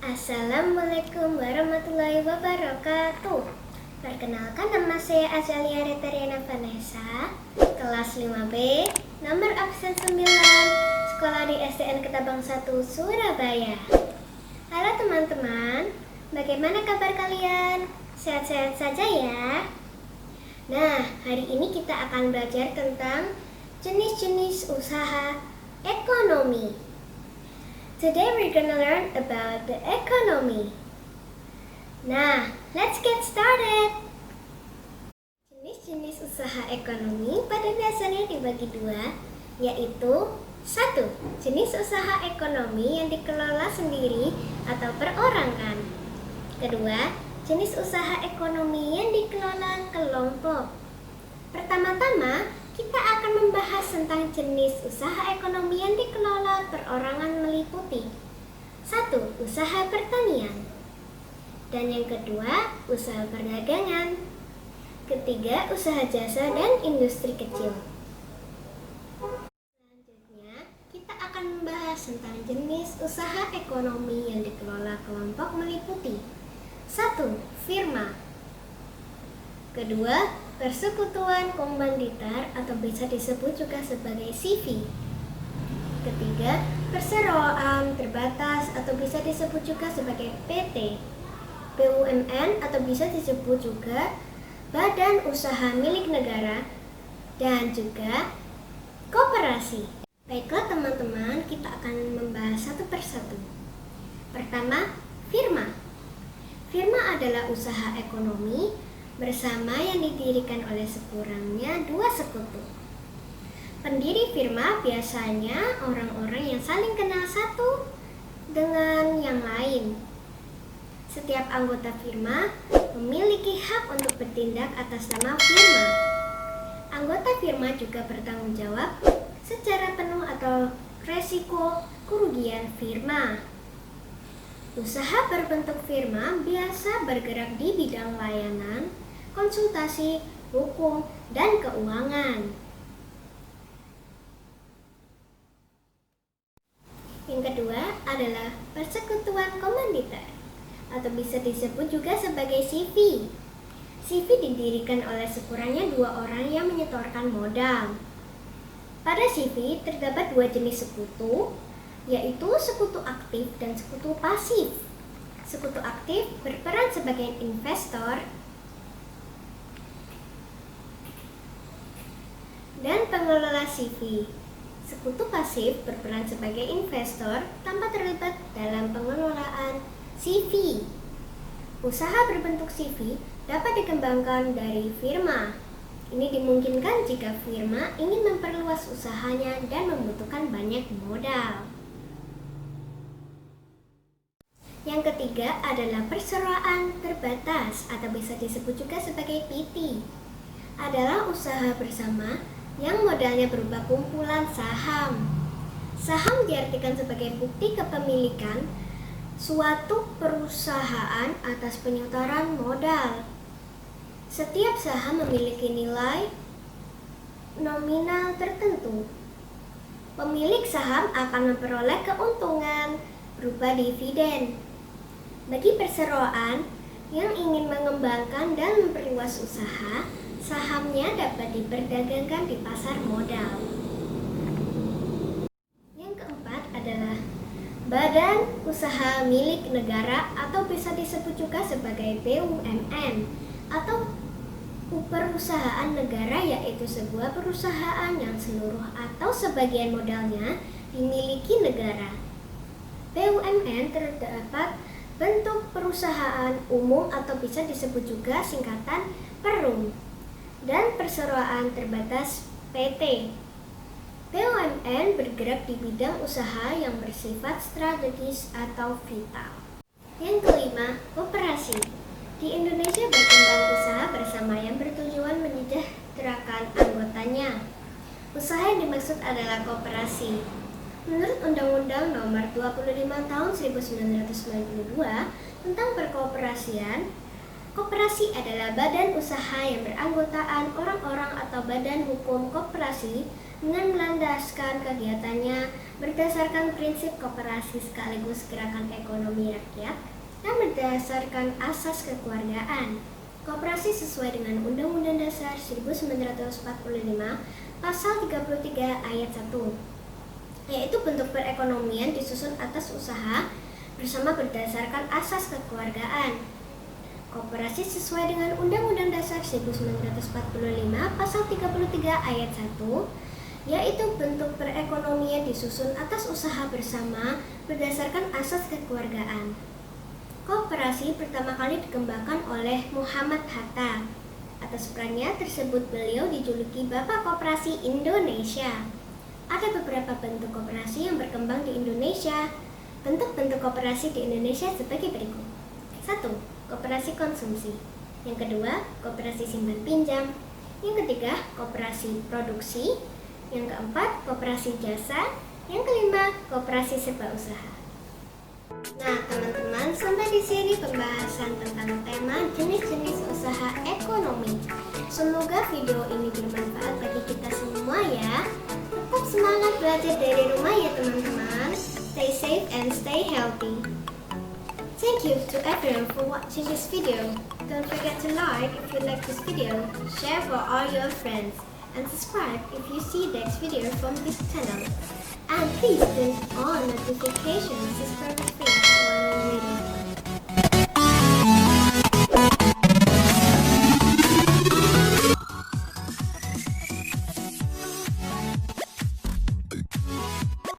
Assalamualaikum warahmatullahi wabarakatuh. Perkenalkan, nama saya Azalia Retariana Vanessa, kelas 5B, nomor absen 9, sekolah di SDN Ketabang 1, Surabaya. Halo teman-teman, bagaimana kabar kalian? Sehat-sehat saja ya? Nah, hari ini kita akan belajar tentang jenis-jenis usaha ekonomi. Today we're gonna learn about the economy. Nah, let's get started. Jenis-jenis usaha ekonomi pada dasarnya dibagi dua, yaitu 1. Jenis usaha ekonomi yang dikelola sendiri atau perorangan. Kedua, jenis usaha ekonomi yang dikelola kelompok. Pertama-tama, kita akan membahas tentang jenis usaha ekonomi yang dikelola perorangan meliputi 1. Usaha pertanian. Dan yang kedua, usaha perdagangan. Ketiga, usaha jasa dan industri kecil. Selanjutnya, kita akan membahas tentang jenis usaha ekonomi yang dikelola kelompok meliputi 1. Firma. Kedua, persekutuan komanditar atau bisa disebut juga sebagai CV. Ketiga, perseroan terbatas atau bisa disebut juga sebagai PT. BUMN atau bisa disebut juga badan usaha milik negara, dan juga koperasi. Baiklah teman-teman, kita akan membahas satu persatu. Pertama, firma. Firma adalah usaha ekonomi bersama yang didirikan oleh sekurangnya 2 sekutu. Pendiri firma biasanya orang-orang yang saling kenal satu dengan yang lain. Setiap anggota firma memiliki hak untuk bertindak atas nama firma. Anggota firma juga bertanggung jawab secara penuh atas resiko kerugian firma. Usaha berbentuk firma biasa bergerak di bidang layanan, konsultasi, hukum, dan keuangan. Yang kedua adalah persekutuan komanditar atau bisa disebut juga sebagai CV. CV didirikan oleh sekurangnya 2 orang yang menyetorkan modal. Pada CV terdapat 2 jenis sekutu, yaitu sekutu aktif dan sekutu pasif. Sekutu aktif berperan sebagai investor dan pengelola CV. Sekutu pasif berperan sebagai investor tanpa terlibat dalam pengelolaan CV. Usaha berbentuk CV dapat dikembangkan dari firma. Ini dimungkinkan jika firma ingin memperluas usahanya dan membutuhkan banyak modal. Yang ketiga adalah perseroan terbatas atau bisa disebut juga sebagai PT. Adalah usaha bersama yang modalnya berupa kumpulan saham. Saham diartikan sebagai bukti kepemilikan suatu perusahaan atas penyetoran modal. Setiap saham memiliki nilai nominal tertentu. Pemilik saham akan memperoleh keuntungan berupa dividen. Bagi perseroan yang ingin mengembangkan dan memperluas usaha, sahamnya dapat diperdagangkan di pasar modal. Yang keempat adalah badan usaha milik negara atau bisa disebut juga sebagai BUMN atau perusahaan negara, yaitu sebuah perusahaan yang seluruh atau sebagian modalnya dimiliki negara. BUMN terdapat bentuk perusahaan umum atau bisa disebut juga singkatan perum, dan perseroan terbatas PT. BUMN bergerak di bidang usaha yang bersifat strategis atau vital. Yang kelima, koperasi. Di Indonesia berkembang usaha bersama yang bertujuan menyejahterakan anggotanya. Usaha yang dimaksud adalah koperasi. Menurut Undang-Undang Nomor 25 Tahun 1992 tentang Perkoperasian, koperasi adalah badan usaha yang beranggotaan orang-orang atau badan hukum koperasi dengan melandaskan kegiatannya berdasarkan prinsip koperasi sekaligus gerakan ekonomi rakyat dan berdasarkan asas kekeluargaan. Koperasi sesuai dengan Undang-Undang Dasar 1945 Pasal 33 Ayat 1, yaitu bentuk perekonomian disusun atas usaha bersama berdasarkan asas kekeluargaan. Koperasi sesuai dengan Undang-Undang Dasar 1945 Pasal 33 Ayat 1, yaitu bentuk perekonomian disusun atas usaha bersama berdasarkan asas kekeluargaan. Koperasi pertama kali dikembangkan oleh Muhammad Hatta. Atas perannya tersebut beliau dijuluki Bapak Koperasi Indonesia. Ada beberapa bentuk koperasi yang berkembang di Indonesia. Bentuk-bentuk koperasi di Indonesia sebagai berikut. 1. Koperasi konsumsi. Yang kedua, koperasi simpan pinjam. Yang ketiga, koperasi produksi. Yang keempat, koperasi jasa. Yang kelima, koperasi serba usaha. Nah, teman-teman, sampai di sini pembahasan tentang tema jenis-jenis usaha ekonomi. Semoga video ini bermanfaat bagi kita semua ya. Tetap semangat belajar dari rumah ya teman-teman. Stay safe and stay healthy. Thank you to everyone for watching this video. Don't forget to like if you like this video, share for all your friends, and subscribe if you see the next video from this channel. And please turn on notifications, subscribe to one video.